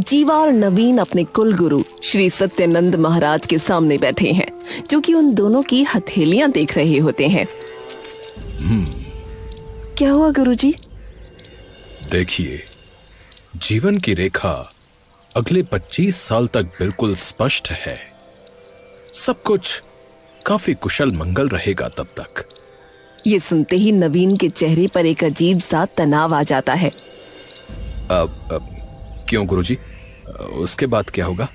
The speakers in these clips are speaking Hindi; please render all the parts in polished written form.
जीवा और नवीन अपने कुल गुरु श्री सत्यानंद महाराज के सामने बैठे हैं, जो कि उन दोनों की हथेलियां देख रहे होते हैं। क्या हुआ गुरुजी? देखिए, जीवन की रेखा अगले 25 साल तक बिल्कुल स्पष्ट है। सब कुछ काफी कुशल मंगल रहेगा तब तक। ये सुनते ही नवीन के चेहरे पर एक अजीब सा तनाव आ जाता है। क्यों गुरुजी? उसके बाद क्या होगा?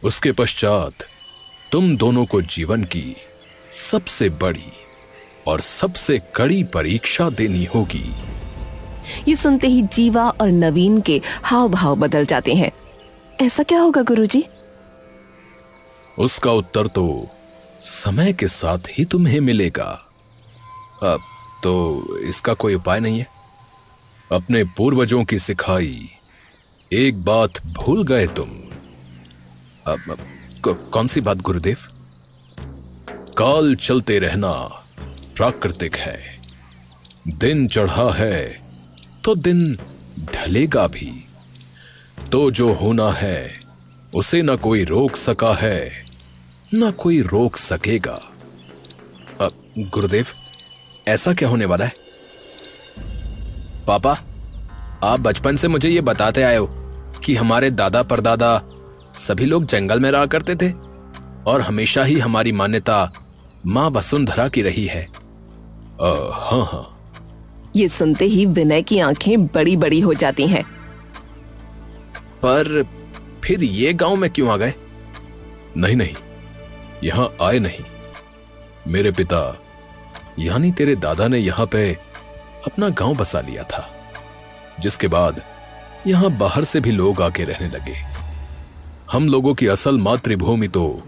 उसके पश्चात तुम दोनों को जीवन की सबसे बड़ी और सबसे कड़ी परीक्षा देनी होगी। ये सुनते ही जीवा और नवीन के हाव भाव बदल जाते हैं। ऐसा क्या होगा गुरुजी? उसका उत्तर तो समय के साथ ही तुम्हें मिलेगा। अब तो इसका कोई उपाय नहीं है। अपने पूर्वजों की सिखाई एक बात भूल गए तुम। अब कौन सी बात गुरुदेव? काल चलते रहना प्राकृतिक है। दिन चढ़ा है तो दिन ढलेगा भी। तो जो होना है उसे न कोई रोक सका है, न कोई रोक सकेगा। गुरुदेव, ऐसा क्या होने वाला है? पापा, आप बचपन से मुझे ये बताते आए हो कि हमारे दादा परदादा सभी लोग जंगल में रहा करते थे और हमेशा ही हमारी मान्यता मां वसुंधरा की रही है। हाँ हाँ। ये सुनते ही विनय की आंखें बड़ी बड़ी हो जाती हैं। पर फिर ये गांव में क्यों आ गए? नहीं, यहां आए नहीं। मेरे पिता यानी तेरे दादा ने यहां पे अपना गांव बसा लिया था, जिसके बाद यहां बाहर से भी लोग आके रहने लगे। हम लोगों की असल मातृभूमि तो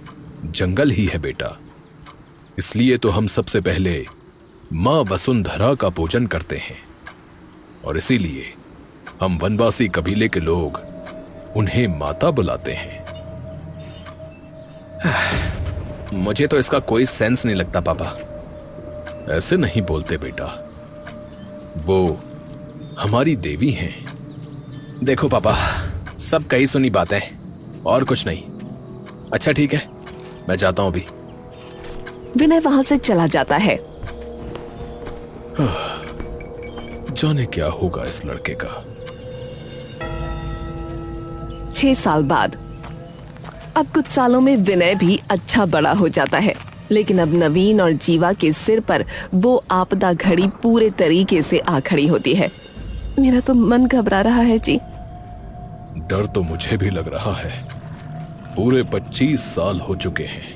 जंगल ही है बेटा। इसलिए तो हम सबसे पहले मां वसुंधरा का पूजन करते हैं और इसीलिए हम वनवासी कबीले के लोग उन्हें माता बुलाते हैं। मुझे तो इसका कोई सेंस नहीं लगता पापा। ऐसे नहीं बोलते बेटा, वो हमारी देवी हैं। देखो पापा, सब कही सुनी बातें और कुछ नहीं। अच्छा ठीक है, मैं जाता हूं अभी। विनय वहां से चला जाता है। जाने क्या होगा इस लड़के का। 6 साल बाद। अब कुछ सालों में विनय भी अच्छा बड़ा हो जाता है, लेकिन अब नवीन और जीवा के सिर पर वो आपदा घड़ी पूरे तरीके से आ खड़ी होती है। मेरा तो मन घबरा रहा है जी। डर तो मुझे भी लग रहा है। पूरे 25 साल हो चुके हैं।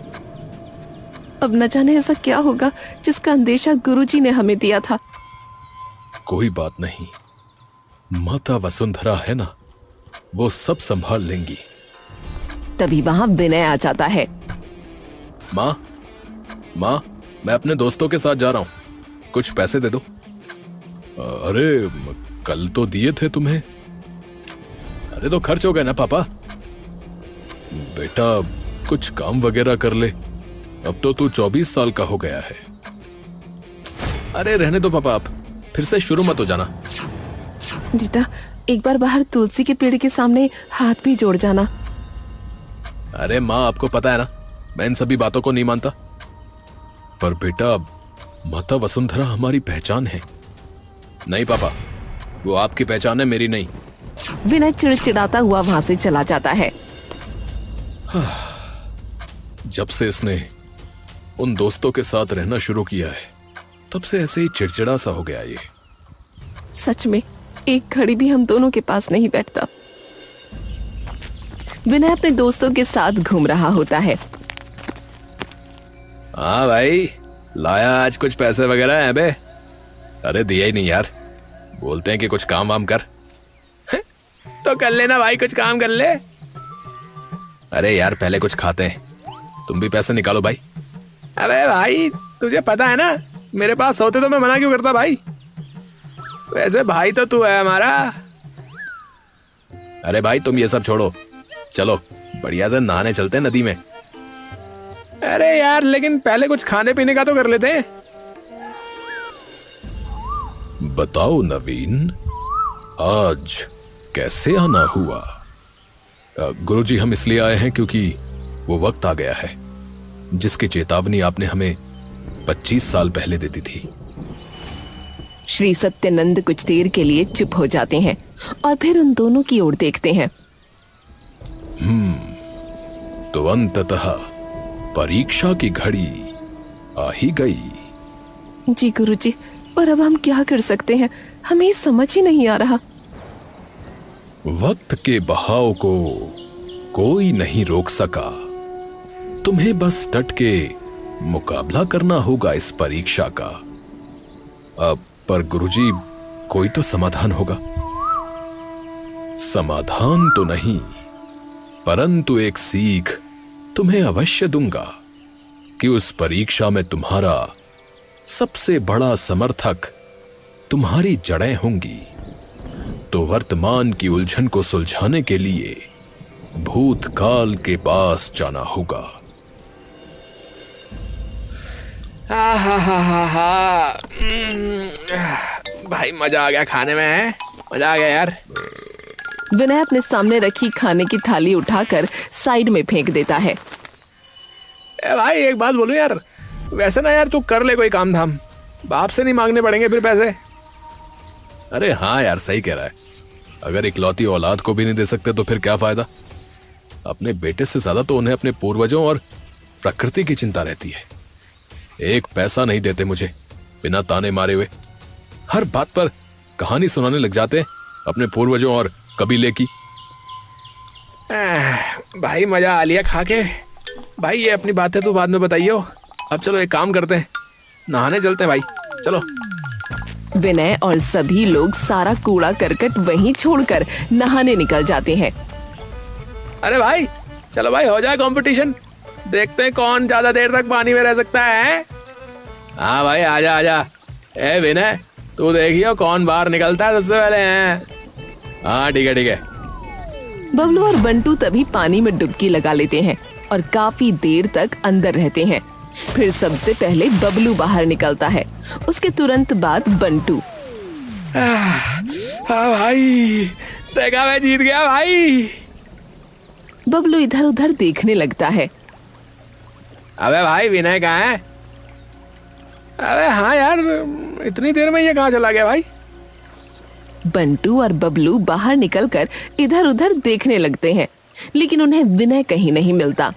अब न जाने ऐसा क्या होगा जिसका अंदेशा गुरुजी ने हमें दिया था। कोई बात नहीं, माता वसुंधरा है ना, वो सब संभाल लेंगी। तभी वहां विनय आ जाता है। माँ, मैं अपने दोस्तों के साथ जा रहा हूं, कुछ पैसे दे दो। अरे कल तो दिए थे तुम्हें। अरे तो खर्च हो गए ना पापा। बेटा कुछ काम वगैरह कर ले, अब तो तू 24 साल का हो गया है। अरे रहने दो पापा, आप फिर से शुरू मत हो जाना। बेटा एक बार बाहर तुलसी के पेड़ के सामने हाथ भी जोड़ जाना। अरे माँ, आपको पता है ना मैं इन सभी बातों को नहीं मानता। पर बेटा माता वसुंधरा हमारी पहचान है। नहीं पापा, वो आपकी पहचान है, मेरी नहीं। विनय चिड़चिड़ाता हुआ वहां से चला जाता है। जब से इसने उन दोस्तों के साथ रहना शुरू किया है, तब से ऐसे ही चिड़चिड़ा सा हो गया ये। सच में एक घड़ी भी हम दोनों के पास नहीं बैठता। विनय अपने दोस्तों के साथ घूम रहा होता है। हाँ भाई, लाया आज कुछ पैसे वगैरह हैं बे? अरे दिया ही नहीं यार। बोलते हैं कि कुछ काम वाम कर। तो कर लेना भाई, कुछ काम कर ले। अरे यार पहले कुछ खाते हैं, तुम भी पैसे निकालो भाई। अबे भाई तुझे पता है ना, मेरे पास होते तो मैं मना क्यों करता भाई। वैसे भाई तो तू है हमारा। अरे भाई तुम ये सब छोड़ो, चलो बढ़िया से नहाने चलते हैं नदी में। अरे यार लेकिन पहले कुछ खाने पीने का तो कर लेते हैं। बताओ नवीन, आज कैसे आना हुआ? गुरुजी, हम इसलिए आए हैं क्योंकि वो वक्त आ गया है जिसकी चेतावनी आपने हमें 25 साल पहले दे दी थी। श्री सत्यानंद कुछ देर के लिए चुप हो जाते हैं और फिर उन दोनों की ओर देखते हैं। तो अंततः परीक्षा की घड़ी आ ही गई। जी गुरुजी, पर अब हम क्या कर सकते हैं, हमें समझ ही नहीं आ रहा। वक्त के बहाव को कोई नहीं रोक सका। तुम्हें बस डट के मुकाबला करना होगा इस परीक्षा का। अब पर गुरुजी, कोई तो समाधान होगा। समाधान तो नहीं, परंतु एक सीख तुम्हें अवश्य दूंगा कि उस परीक्षा में तुम्हारा सबसे बड़ा समर्थक तुम्हारी जड़ें होंगी। तो वर्तमान की उलझन को सुलझाने के लिए भूतकाल के पास जाना होगा। भाई मजा आ गया खाने में, मजा आ गया यार। विनय अपने सामने रखी खाने की थाली उठाकर साइड में फेंक देता है। भाई एक बात बोलूं यार, वैसे ना यार तू कर ले कोई काम धाम, बाप से नहीं मांगने पड़ेंगे फिर पैसे। अरे हाँ यार, सही कह रहा है। अगर इकलौती औलाद को भी नहीं दे सकते तो फिर क्या फायदा। अपने बेटे से ज्यादा तो उन्हें अपने पूर्वजों और प्रकृति की चिंता रहती है। एक पैसा नहीं देते मुझे बिना ताने मारे हुए। हर बात पर कहानी सुनाने लग जाते हैं अपने पूर्वजों और कबीले की। भाई मजा आ लिया खा के। भाई ये अपनी बातें तो बाद में बताइयो। अब चलो एक काम करते हैं, नहाने चलते हैं भाई, चलो। विनय और सभी लोग सारा कूड़ा करकट वहीं छोड़कर नहाने निकल जाते हैं। अरे भाई चलो भाई, हो जाए कंपटीशन, देखते हैं कौन ज्यादा देर तक पानी में रह सकता है। हाँ भाई आजा आजा। ए विनय, तू देखियो कौन बाहर निकलता है सबसे पहले हैं। हाँ ठीक है ठीक है। बबलू और बंटू तभी पानी में डुबकी लगा लेते हैं और काफी देर तक अंदर रहते हैं। फिर सबसे पहले बबलू बाहर निकलता है, उसके तुरंत बाद बंटू। हाँ भाई, देखा मैं जीत गया भाई। बबलू इधर उधर देखने लगता है। अबे भाई विनय कहाँ है? अबे हाँ यार, इतनी देर में ये कहाँ चला गया भाई? बंटू और बबलू बाहर निकलकर इधर उधर देखने लगते हैं, लेकिन उन्हें विनय कहीं नहीं मिलता।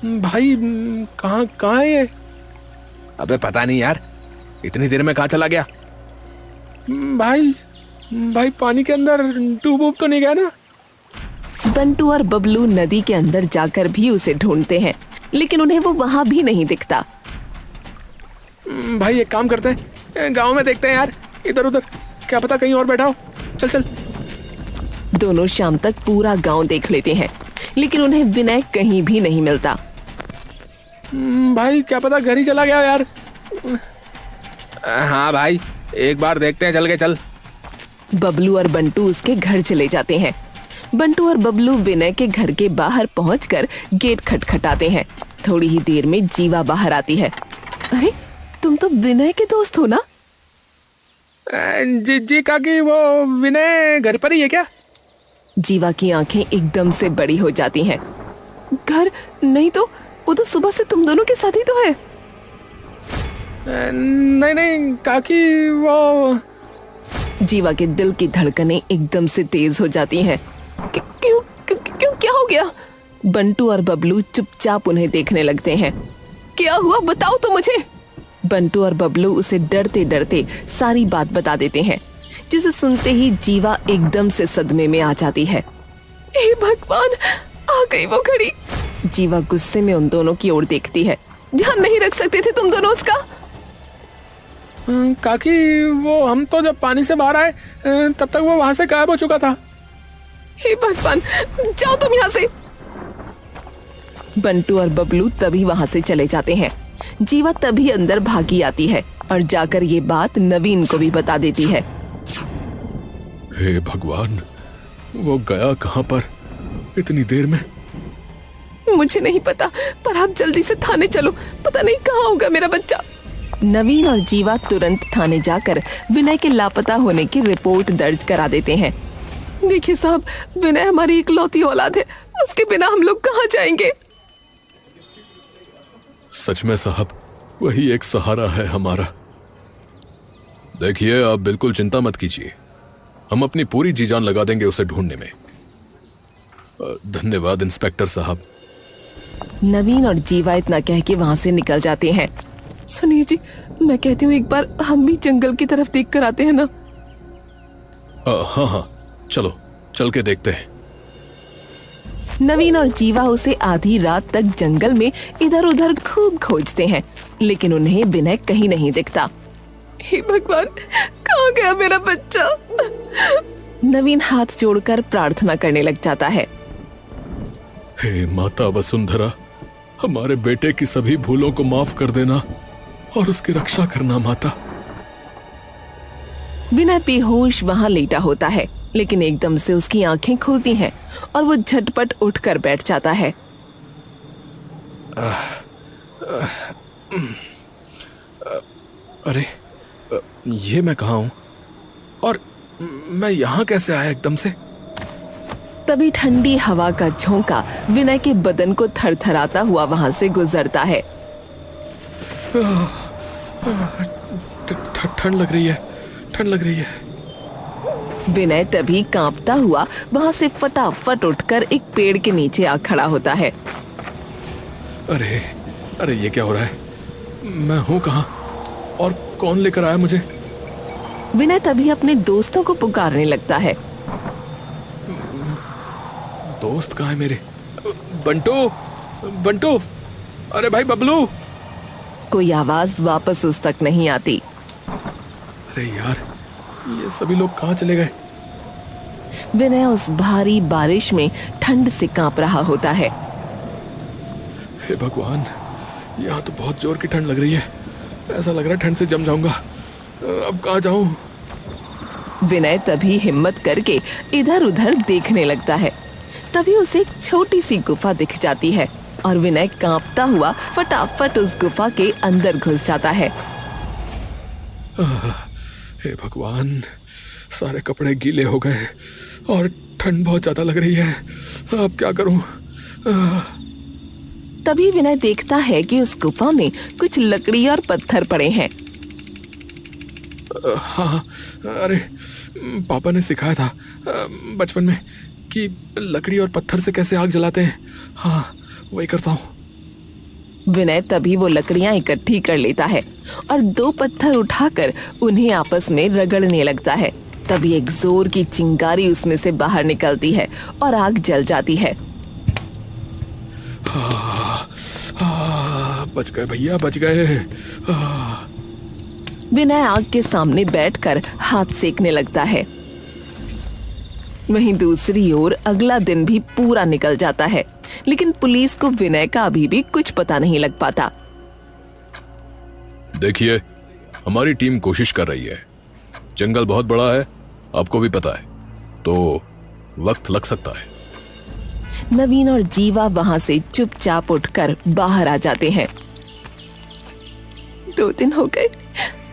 भाई कहाँ कहाँ है ये? अबे पता नहीं यार, इतनी देर में कहाँ चला गया? भाई भाई पानी के अंदर डूब तो नहीं गया ना? बंटू और बबलू नदी के अंदर जाकर भी उसे ढूंढते हैं, लेकिन उन्हें वो वहां भी नहीं दिखता। भाई एक काम करते हैं, गांव में देखते हैं यार, इधर उधर, क्या पता कहीं और बैठा हो। चल चल। दोनों शाम तक पूरा गांव देख लेते हैं, लेकिन उन्हें विनय कहीं भी नहीं मिलता। भाई क्या पता घर ही चला गया यार। हाँ भाई एक बार देखते हैं, चल के चल। बबलू और बंटू उसके घर चले जाते हैं। बंटू और बबलू विनय के घर के बाहर पहुंचकर गेट खटखटाते हैं। थोड़ी ही देर में जीवा बाहर आती है। अरे तुम तो विनय के दोस्त हो ना? जी जी काकी, वो विनय घर पर ही है क्या? जीवा की आंखें एकदम से बड़ी हो जाती हैं। घर नहीं तो वो तो सुबह से तुम दोनों के साथ ही तो है। नहीं नहीं काकी, वो जीवा के दिल की धड़कनें एकदम से तेज हो जाती हैं। क्यों क्यों क्यों क्या हो गया? बंटू और बबलू चुपचाप उन्हें देखने लगते हैं। क्या हुआ बताओ तो मुझे। बंटू और बबलू उसे डरते डरते सारी बात बता देते हैं, जिसे सुनते ही जीवा एकदम से सदमे में आ जाती है। हे भगवान, आ गई वो घड़ी। जीवा गुस्से में उन दोनों की ओर देखती है। ध्यान नहीं रख सकते थे तुम दोनों उसका? काकी वो हम तो जब पानी से बाहर आए तब तक वो वहां से गायब हो चुका था। हे भगवान, जाओ तुम यहाँ से। बंटू और बबलू तभी वहां से चले जाते हैं। जीवा तभी अंदर भागी आती है और जाकर ये बात नवीन को भी बता देती है। हे भगवान, वो गया कहाँ पर इतनी देर में? मुझे नहीं पता, पर आप जल्दी से थाने चलो, पता नहीं कहाँ होगा मेरा बच्चा। नवीन और जीवा तुरंत थाने जाकर विनय के लापता होने की रिपोर्ट दर्ज करा देते हैं। देखिए साहब, विनय हमारी इकलौती औलाद है, उसके बिना हम लोग कहाँ जाएंगे। सच में साहब, वही एक सहारा है हमारा। देखिए, आप बिल्कुल चिंता मत कीजिए, हम अपनी पूरी जी जान लगा देंगे उसे ढूंढने में। धन्यवाद इंस्पेक्टर साहब। नवीन और जीवा इतना कह के वहाँ से निकल जाते हैं। सुनिए जी, मैं कहती हूँ एक बार हम भी जंगल की तरफ देख कर आते हैं ना। हाँ हाँ, चलो चल के देखते हैं। नवीन और जीवा उसे आधी रात तक जंगल में इधर उधर खूब खोजते हैं, लेकिन उन्हें विनय कहीं नहीं दिखता। हे भगवान, कहाँ गया मेरा बच्चा। नवीन हाथ जोड़कर प्रार्थना करने लग जाता है। हे माता वसुंधरा, हमारे बेटे की सभी भूलों को माफ कर देना और उसकी रक्षा करना माता। विनय बेहोश वहाँ लेटा होता है, लेकिन एकदम से उसकी आंखें खुलती हैं और वो झटपट उठकर बैठ जाता है। अरे, ये मैं कहाँ हूँ और मैं यहाँ कैसे आया एकदम से? तभी ठंडी हवा का झोंका विनय के बदन को थरथराता हुआ वहां से गुजरता है। ठंड लग रही है, ठंड लग रही है। विनय तभी कांपता हुआ वहां से फटाफट उठकर एक पेड़ के नीचे आ खड़ा होता है। अरे अरे, ये क्या हो रहा है? मैं हूँ कहाँ और कौन लेकर आया मुझे? विनय तभी अपने दोस्तों को पुकारने लगता है। दोस्त कहाँ है मेरे? बंटू, बंटू, अरे भाई बबलू। कोई आवाज वापस उस तक नहीं आती। अरे यार, ये सभी लोग कहाँ चले गए? विनय उस भारी बारिश में ठंड से कांप रहा होता है। हे भगवान, यहाँ तो बहुत जोर की ठंड लग रही है। ऐसा लग रहा है ठंड से जम जाऊंगा। अब कहाँ जाऊं? विनय तभी हिम्मत करके इधर उधर देखने लगता है। तभी उसे एक छोटी सी गुफा दिख जाती है और विनय कांपता हुआ फटाफट उस गुफा के अंदर घुस जाता है। हे भगवान, सारे कपड़े गीले हो गए और ठंड बहुत ज्यादा लग रही है। अब क्या करूं? तभी विनय देखता है कि उस गुफा में कुछ लकड़ी और पत्थर पड़े हैं। हाँ, अरे पापा ने सिखाया था बचपन में कि लकड़ी और पत्थर से कैसे आग जलाते हैं। हाँ, वही करता हूँ। विनय तभी वो लकड़ियां इकट्ठी कर लेता है और 2 पत्थर उठाकर उन्हें आपस में रगड़ने लगता है। तभी एक जोर की चिंगारी उसमें से बाहर निकलती है और आग जल जाती है। बच गए भैया, बच गए। विनय आग के सामने बैठकर हाथ सेकने लगता है। वहीं दूसरी ओर अगला दिन भी पूरा निकल जाता है, लेकिन पुलिस को विनय का अभी भी कुछ पता नहीं लग पाता। देखिए, हमारी टीम कोशिश कर रही है। जंगल बहुत बड़ा है, आपको भी पता है, तो वक्त लग सकता है। नवीन और जीवा वहां से चुपचाप उठकर बाहर आ जाते हैं। 2 दिन हो गए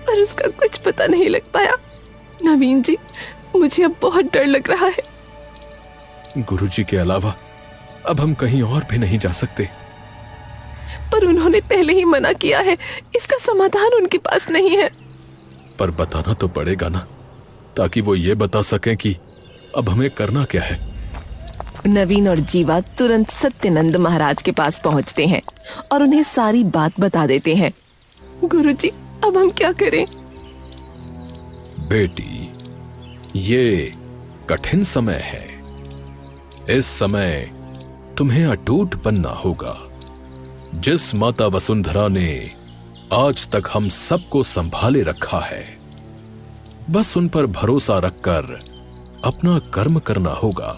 पर उसका कुछ पता नहीं लग पाया। नवीन जी, मुझे अब बहुत डर लग रहा है। गुरुजी के अलावा अब हम कहीं और भी नहीं जा सकते। पर उन्होंने पहले ही मना किया है, इसका समाधान उनके पास नहीं है। पर बताना तो पड़ेगा ना, ताकि वो ये बता सकें कि अब हमें करना क्या है। नवीन और जीवा तुरंत सत्यनंद महाराज के पास पहुंचते हैं और उन्हें सारी बात बता देते हैं। गुरुजी, अब हम क्या करें? बेटी, ये कठिन समय है। इस समय तुम्हें अटूट बनना होगा। जिस माता वसुंधरा ने आज तक हम सबको संभाले रखा है, बस उन पर भरोसा रखकर अपना कर्म करना होगा।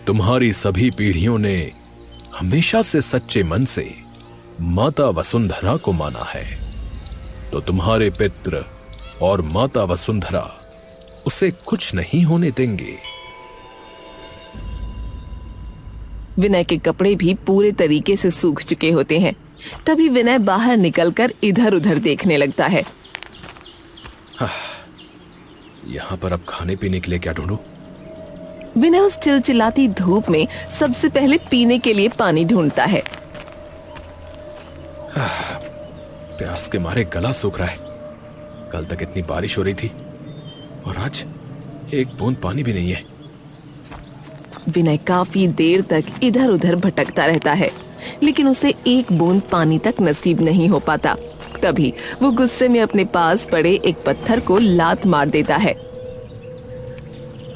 तुम्हारी सभी पीढ़ियों ने हमेशा से सच्चे मन से माता वसुंधरा को माना है, तो तुम्हारे पितृ और माता वसुंधरा उसे कुछ नहीं होने देंगे। विनय के कपड़े भी पूरे तरीके से सूख चुके होते हैं। तभी विनय बाहर निकलकर इधर उधर देखने लगता है। यहां पर अब खाने पीने के लिए क्या ढूंढूं? विनय उस चिलचिलाती धूप में सबसे पहले पीने के लिए पानी ढूंढता है। प्यास के मारे गला सूख रहा है। कल तक इतनी बारिश हो रही थी और आज एक बूंद पानी भी नहीं है। विनय काफी देर तक इधर उधर भटकता रहता है, लेकिन उसे एक बूंद पानी तक नसीब नहीं हो पाता। तभी वो गुस्से में अपने पास पड़े एक पत्थर को लात मार देता है।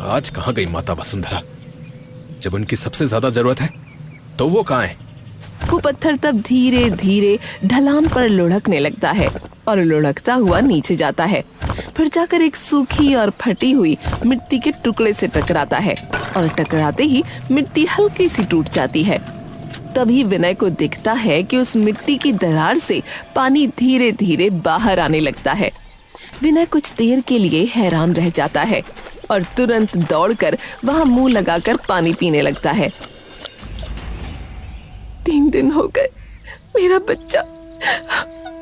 आज कहाँ गई माता वसुंधरा? जब उनकी सबसे ज्यादा जरूरत है तो वो कहाँ है? वो पत्थर तब धीरे धीरे ढलान पर लुढ़कने लगता है और लुढ़कता हुआ नीचे जाता है। फिर जाकर एक सूखी और फटी हुई मिट्टी के टुकड़े से टकराता है और टकराते ही मिट्टी हल्की सी टूट जाती है। तभी विनय को दिखता है कि उस मिट्टी की दरार से पानी धीरे धीरे बाहर आने लगता है। विनय कुछ देर के लिए हैरान रह जाता है और तुरंत दौड़कर वहां मुंह लगाकर पानी पीने लगता है। 3 दिन हो गए, मेरा बच्चा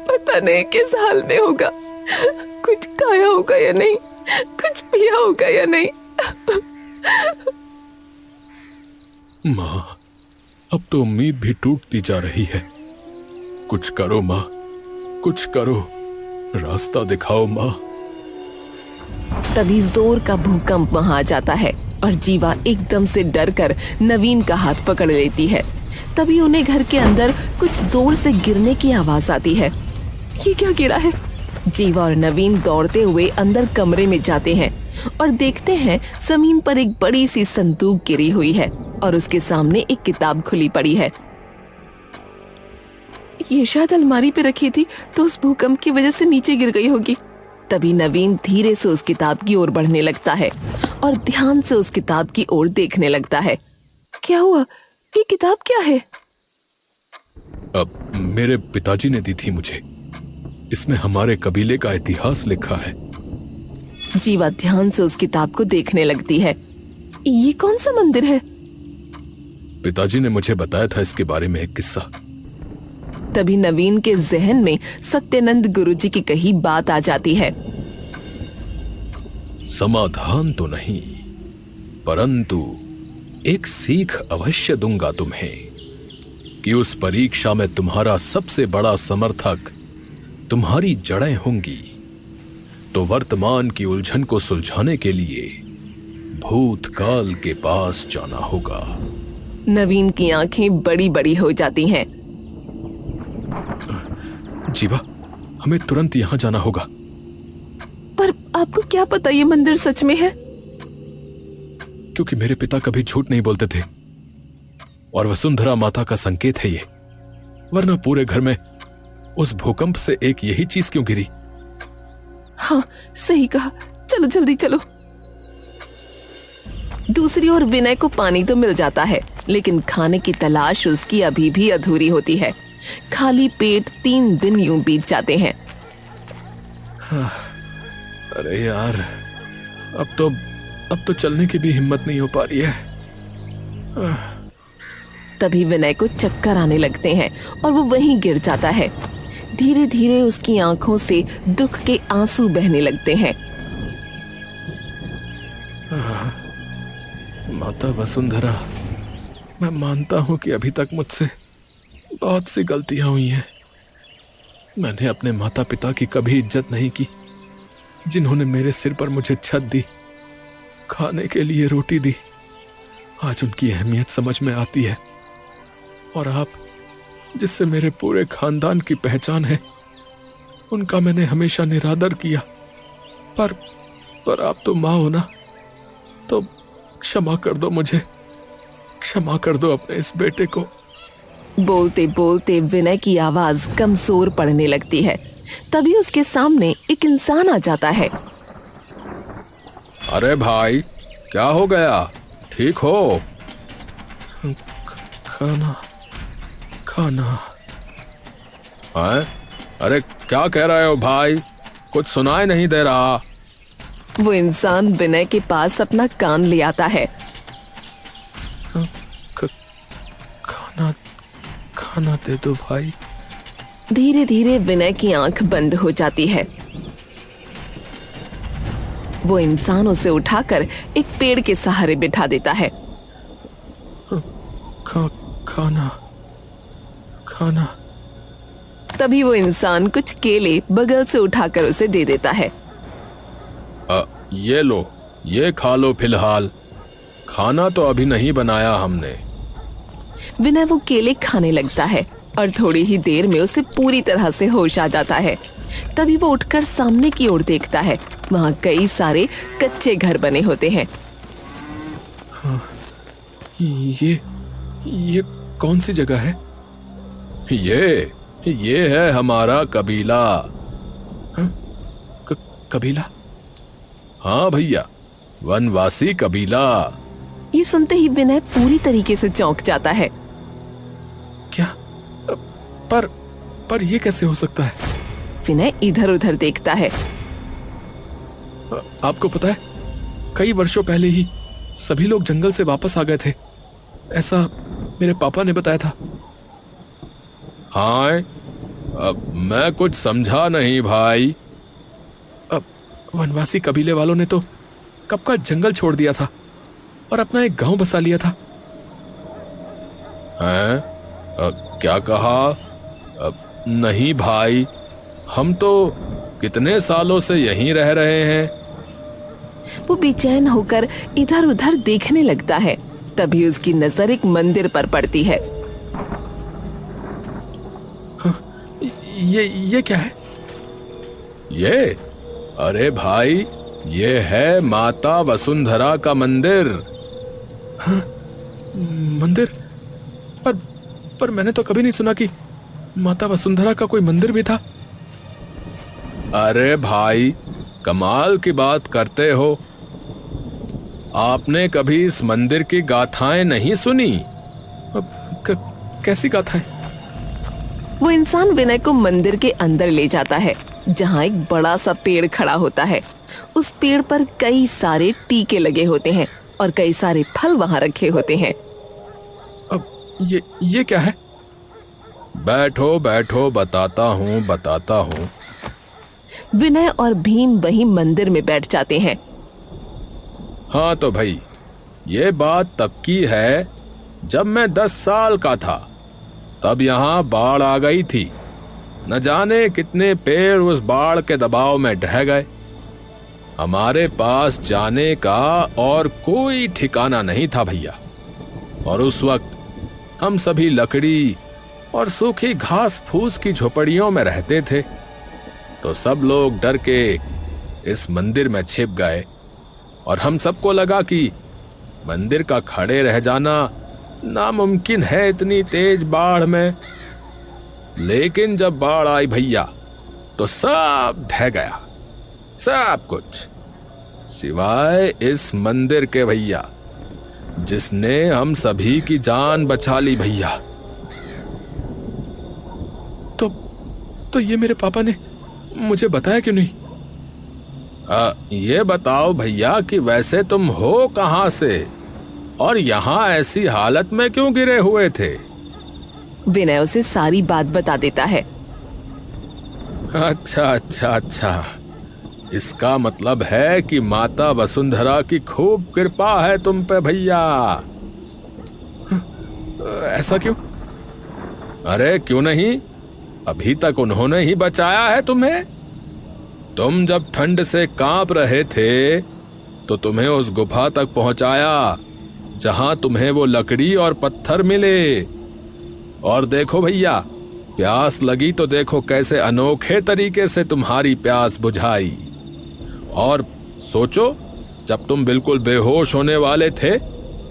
पता नहीं किस हाल में होगा। कुछ खाया होगा या नहीं, कुछ पिया होगा या नहीं। माँ, अब तो उम्मीद भी टूटती जा रही है। कुछ करो माँ, कुछ करो, रास्ता दिखाओ माँ। तभी जोर का भूकंप वहां आ जाता है और जीवा एकदम से डरकर नवीन का हाथ पकड़ लेती है। तभी उन्हें घर के अंदर कुछ जोर से गिरने की आवाज आती है। ये क्या गिरा है? जीवा और नवीन दौड़ते हुए अंदर कमरे में जाते हैं और देखते हैं जमीन पर एक बड़ी सी संदूक गिरी हुई है और उसके सामने एक किताब खुली पड़ी है। ये शायद अलमारी पे रखी थी तो उस भूकंप की वजह से नीचे गिर गई होगी। तभी नवीन धीरे से उस किताब की ओर बढ़ने लगता है और ध्यान से उस किताब की ओर देखने लगता है। क्या हुआ? ये किताब क्या है? अब मेरे पिताजी ने दी थी मुझे। इसमें हमारे कबीले का इतिहास लिखा है। जीवा ध्यान से उस किताब को देखने लगती है। ये कौन सा मंदिर है? पिताजी ने मुझे बताया था इसके बारे में एक किस्सा। तभी नवीन के जहन में सत्यानंद गुरुजी की कही बात आ जाती है। समाधान तो नहीं, परंतु एक सीख अवश्य दूंगा तुम्हें कि उस परीक्षा में तुम्हारा सबसे बड़ा समर्थक तुम्हारी जड़ें होंगी। तो वर्तमान की उलझन को सुलझाने के लिए भूतकाल के पास जाना होगा। नवीन की आंखें बड़ी बड़ी हो जाती हैं। जीवा, हमें तुरंत यहां जाना होगा। पर आपको क्या पता ये मंदिर सच में है? क्योंकि मेरे पिता कभी झूठ नहीं बोलते थे और वसुंधरा माता का संकेत है ये। वरना पूरे घर में उस भूकंप से एक यही चीज क्यों गिरी? हाँ, सही कहा। चलो जल्दी चलो। दूसरी ओर विनय को पानी तो मिल जाता है, लेकिन खाने की तलाश उसकी अभी भी अधूरी होती है। खाली पेट 3 दिन यूं बीत जाते हैं। अरे यार, अब तो चलने की भी हिम्मत नहीं हो पा रही है। तभी विनय को चक्कर आने लगते हैं और वो वहीं गिर जाता है। धीरे धीरे उसकी आंखों से दुख के आंसू बहने लगते हैं। माता वसुंधरा, मैं मानता हूं कि अभी तक मुझसे बहुत सी गलतियां हुई हैं। मैंने अपने माता पिता की कभी इज्जत नहीं की, जिन्होंने मेरे सिर पर मुझे छत दी, खाने के लिए रोटी दी। आज उनकी अहमियत समझ में आती है। और आप, जिससे मेरे पूरे खानदान की पहचान है, उनका मैंने हमेशा निरादर किया। पर आप तो माँ हो ना, तो क्षमा कर दो मुझे, क्षमा कर दो अपने इस बेटे को। बोलते बोलते विनय की आवाज कमजोर पड़ने लगती है। तभी उसके सामने एक इंसान आ जाता है। अरे भाई, क्या हो गया? ठीक हो? खाना है? अरे क्या कह रहे हो भाई? कुछ सुनाई नहीं दे रहा। वो इंसान विनय के पास अपना कान ले आता है। खाना दे दो भाई। धीरे धीरे विनय की आंख बंद हो जाती है। वो इंसान उसे उठाकर एक पेड़ के सहारे बिठा देता है। खाना खाना। तभी वो इंसान कुछ केले बगल से उठाकर उसे दे देता है। ये लो, ये खा लो फिलहाल, खाना तो अभी नहीं बनाया हमने। विनय वो केले खाने लगता है और थोड़ी ही देर में उसे पूरी तरह से होश आ जाता है। तभी वो उठकर सामने की ओर देखता है, वहाँ कई सारे कच्चे घर बने होते हैं। ये कौन सी जगह है? ये है हमारा कबीला। कबीला? हाँ भैया, वनवासी कबीला। ये सुनते ही विनय पूरी तरीके से चौंक जाता है। क्या? पर ये कैसे हो सकता है? विनय इधर उधर देखता है। आपको पता है, कई वर्षों पहले ही सभी लोग जंगल से वापस आ गए थे, ऐसा मेरे पापा ने बताया था। हाँ, अब मैं कुछ समझा नहीं भाई। अब वनवासी कबीले वालों ने तो कब का जंगल छोड़ दिया था और अपना एक गांव बसा लिया था। हैं? क्या कहा? नहीं भाई, हम तो कितने सालों से यहीं रह रहे हैं। वो बेचैन होकर इधर उधर देखने लगता है। तभी उसकी नजर एक मंदिर पर पड़ती है। ये क्या है? ये? अरे भाई, ये है माता वसुंधरा का मंदिर। हाँ, मंदिर? पर मैंने तो कभी नहीं सुना कि माता वसुंधरा का कोई मंदिर भी था। अरे भाई, कमाल की बात करते हो। आपने कभी इस मंदिर की गाथाएं नहीं सुनी? कैसी गाथाएं? वो इंसान विनय को मंदिर के अंदर ले जाता है, जहाँ एक बड़ा सा पेड़ खड़ा होता है। उस पेड़ पर कई सारे टीके लगे होते हैं और कई सारे फल वहाँ रखे होते हैं। अब ये क्या है? बैठो बैठो, बताता हूँ। विनय और भीम वहीं मंदिर में बैठ जाते हैं। हाँ तो भाई, ये बात तब की है जब मैं 10 साल का था। तब यहाँ बाढ़ आ गई थी। न जाने कितने पेड़ उस बाढ़ के दबाव में ढह गए। हमारे पास जाने का और कोई ठिकाना नहीं था भैया। और उस वक्त हम सभी लकड़ी और सूखी घास फूस की झोपड़ियों में रहते थे। तो सब लोग डर के इस मंदिर में छिप गए और हम सबको लगा कि मंदिर का खड़े रह जाना नामुमकिन है इतनी तेज बाढ़ में। लेकिन जब बाढ़ आई भैया, तो सब ढह गया, सब कुछ, सिवाय इस मंदिर के भैया, जिसने हम सभी की जान बचा ली भैया। तो ये मेरे पापा ने मुझे बताया क्यों नहीं? ये बताओ भैया कि वैसे तुम हो कहां से और यहां ऐसी हालत में क्यों गिरे हुए थे? विनय उसे सारी बात बता देता है। अच्छा, इसका मतलब है कि माता वसुंधरा की खूब कृपा है तुम पे भैया। ऐसा क्यों? अरे क्यों नहीं, अभी तक उन्होंने ही बचाया है तुम्हें। तुम जब ठंड से कांप रहे थे तो तुम्हें उस गुफा तक पहुंचाया जहां तुम्हें वो लकड़ी और पत्थर मिले। और देखो भैया, प्यास लगी तो देखो कैसे अनोखे तरीके से तुम्हारी प्यास बुझाई। और सोचो, जब तुम बिल्कुल बेहोश होने वाले थे,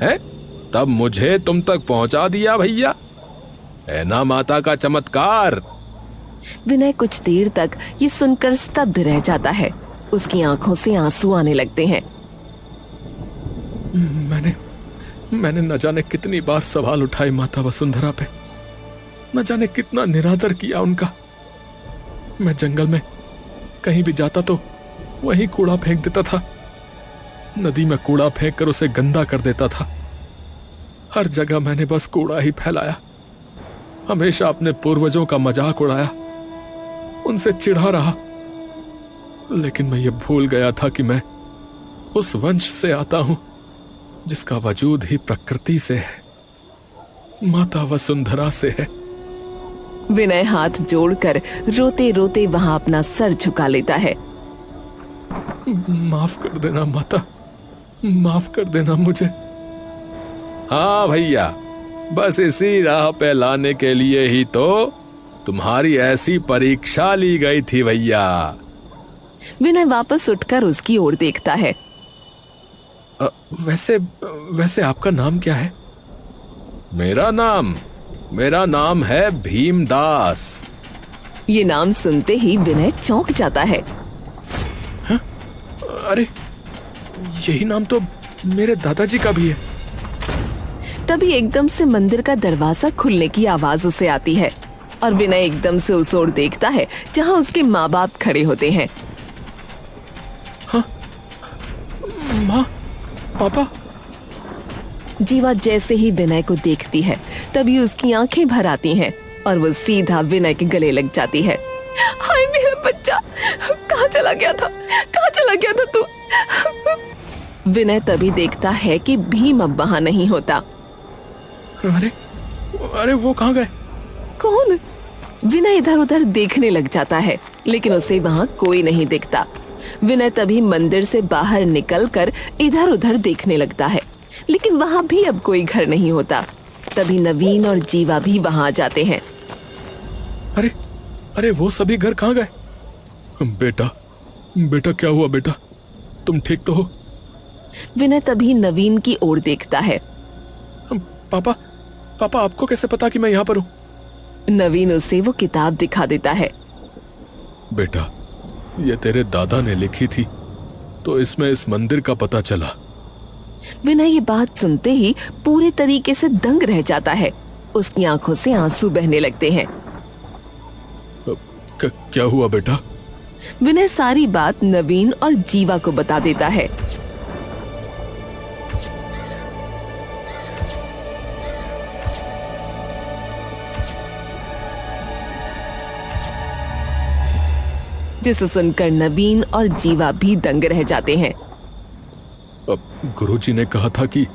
हैं, तब मुझे तुम तक पहुंचा दिया भैया। है ना माता का चमत्कार। विनय कुछ देर तक ये सुनकर स्तब्ध रह जाता है। उसकी आंखों से आंसू आने लगते हैं। मैंने न जाने कितनी बार सवाल उठाए माता वसुंधरा पे, न जाने कितना निरादर किया उनका। मैं जंगल में कहीं भी जाता तो वहीं कूड़ा फेंक देता था, नदी में कूड़ा फेंक कर उसे गंदा कर देता था। हर जगह मैंने बस कूड़ा ही फैलाया, हमेशा अपने पूर्वजों का मजाक उड़ाया, उनसे चिढ़ा रहा। लेकिन मैं ये भूल गया था कि मैं उस वंश से आता हूं जिसका वजूद ही प्रकृति से है, माता वसुंधरा से है। विनय हाथ जोड़कर रोते रोते वहां अपना सर झुका लेता है। माफ कर देना माता, माफ कर देना मुझे। हाँ भैया, बस इसी राह पे लाने के लिए ही तो तुम्हारी ऐसी परीक्षा ली गई थी भैया। विनय वापस उठकर उसकी ओर देखता है। वैसे आपका नाम क्या है? मेरा नाम है भीमदास। ये नाम सुनते ही विनय चौंक जाता है। हाँ? अरे यही नाम तो मेरे दादाजी का भी है। तभी एकदम से मंदिर का दरवाजा खुलने की आवाज उसे आती है और विनय एकदम से उस ओर देखता है जहां उसके माँ बाप खड़े होते हैं। हाँ? माँ, पापा। जीवा जैसे ही विनय को देखती है तभी उसकी आंखें भर आती हैं और वो सीधा विनय के गले लग जाती है। हाय मेरा बच्चा, कहाँ चला गया था तू? विनय तभी देखता है कि भीम अब वहां नहीं होता। अरे वो कहाँ गए? कौन? विनय इधर उधर देखने लग जाता है लेकिन उसे वहां कोई नहीं दिखता। विनय तभी मंदिर से बाहर निकलकर इधर उधर देखने लगता है लेकिन वहां भी अब कोई घर नहीं होता। तभी नवीन और जीवा भी वहां आ जाते हैं। अरे वो सभी घर कहाँ गए? बेटा क्या हुआ बेटा, तुम ठीक तो हो? विनय तभी नवीन की ओर देखता है। पापा आपको कैसे पता कि मैं यहाँ पर हूँ? नवीन उसे वो किताब दिखा देता है। बेटा, ये तेरे दादा ने लिखी थी तो इसमें इस मंदिर का पता चला। विनय ये बात सुनते ही पूरे तरीके से दंग रह जाता है। उसकी आंखों से आंसू बहने लगते हैं। क्या हुआ बेटा? विनय सारी बात नवीन और जीवा को बता देता है। जिसे सुनकर नवीन और जीवा भी दंग रह जाते हैं। गुरुजी ने कहा था कि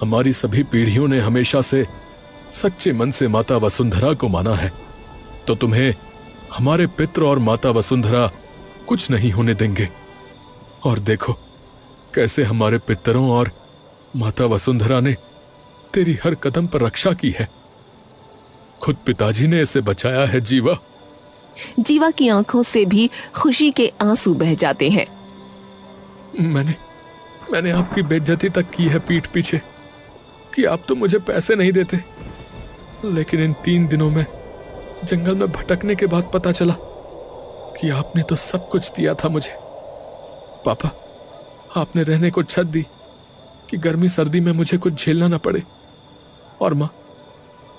हमारी सभी पीढ़ियों ने हमेशा से सच्चे मन से माता वसुंधरा को माना है, तो तुम्हें हमारे पितृ और माता वसुंधरा कुछ नहीं होने देंगे। और देखो कैसे हमारे पितरों और माता वसुंधरा ने तेरी हर कदम पर रक्षा की है। खुद पिताजी ने इसे बचाया है जीवा। जीवा की आंखों से भी खुशी के आंसू बह जाते हैं। मैंने आपकी बेइज्जती तक की है पीठ पीछे कि आप तो मुझे पैसे नहीं देते, लेकिन इन 3 दिनों में जंगल में भटकने के बाद पता चला कि आपने तो सब कुछ दिया था मुझे। पापा, आपने रहने को छत दी कि गर्मी सर्दी में मुझे कुछ झेलना ना पड़े। और माँ,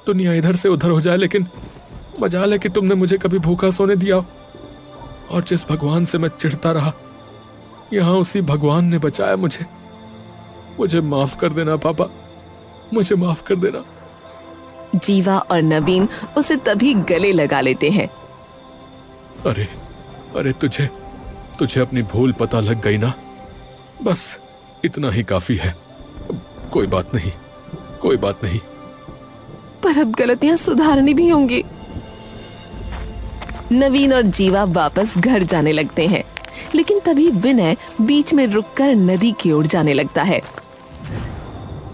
दुनिया इधर से उधर हो जाए लेकिन मजाल है कि तुमने मुझे कभी भूखा सोने दिया हो। और जिस भगवान से मैं चिढ़ता रहा, यहाँ उसी भगवान ने बचाया मुझे। मुझे माफ कर देना पापा, मुझे माफ कर देना। जीवा और नवीन उसे तभी गले लगा लेते हैं। अरे तुझे अपनी भूल पता लग गई ना, बस इतना ही काफी है। कोई बात नहीं। पर अब गलतियां सुधारनी भी होंगी। नवीन और जीवा वापस घर जाने लगते हैं लेकिन तभी विनय बीच में रुककर नदी की ओर जाने लगता है।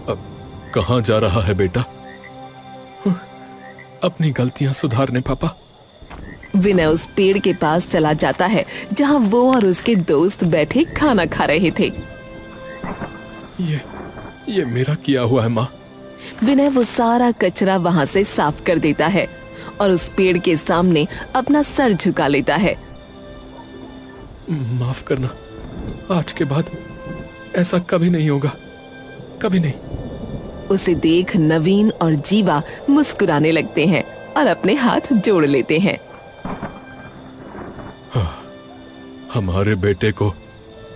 अब कहाँ जा रहा है बेटा? अपनी गलतियां सुधारने पापा। विनय उस पेड़ के पास चला जाता है जहां वो और उसके दोस्त बैठे खाना खा रहे थे। ये मेरा किया हुआ है माँ। विनय वो सारा कचरा वहां से साफ कर देता है और उस पेड़ के सामने अपना सर झुका लेता है। माफ करना, आज के बाद ऐसा कभी नहीं होगा, कभी नहीं। उसे देख नवीन और जीवा मुस्कुराने लगते हैं और अपने हाथ जोड़ लेते हैं। हमारे बेटे को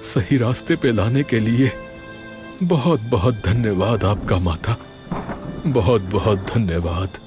सही रास्ते पे लाने के लिए बहुत बहुत धन्यवाद आपका माता, बहुत बहुत धन्यवाद।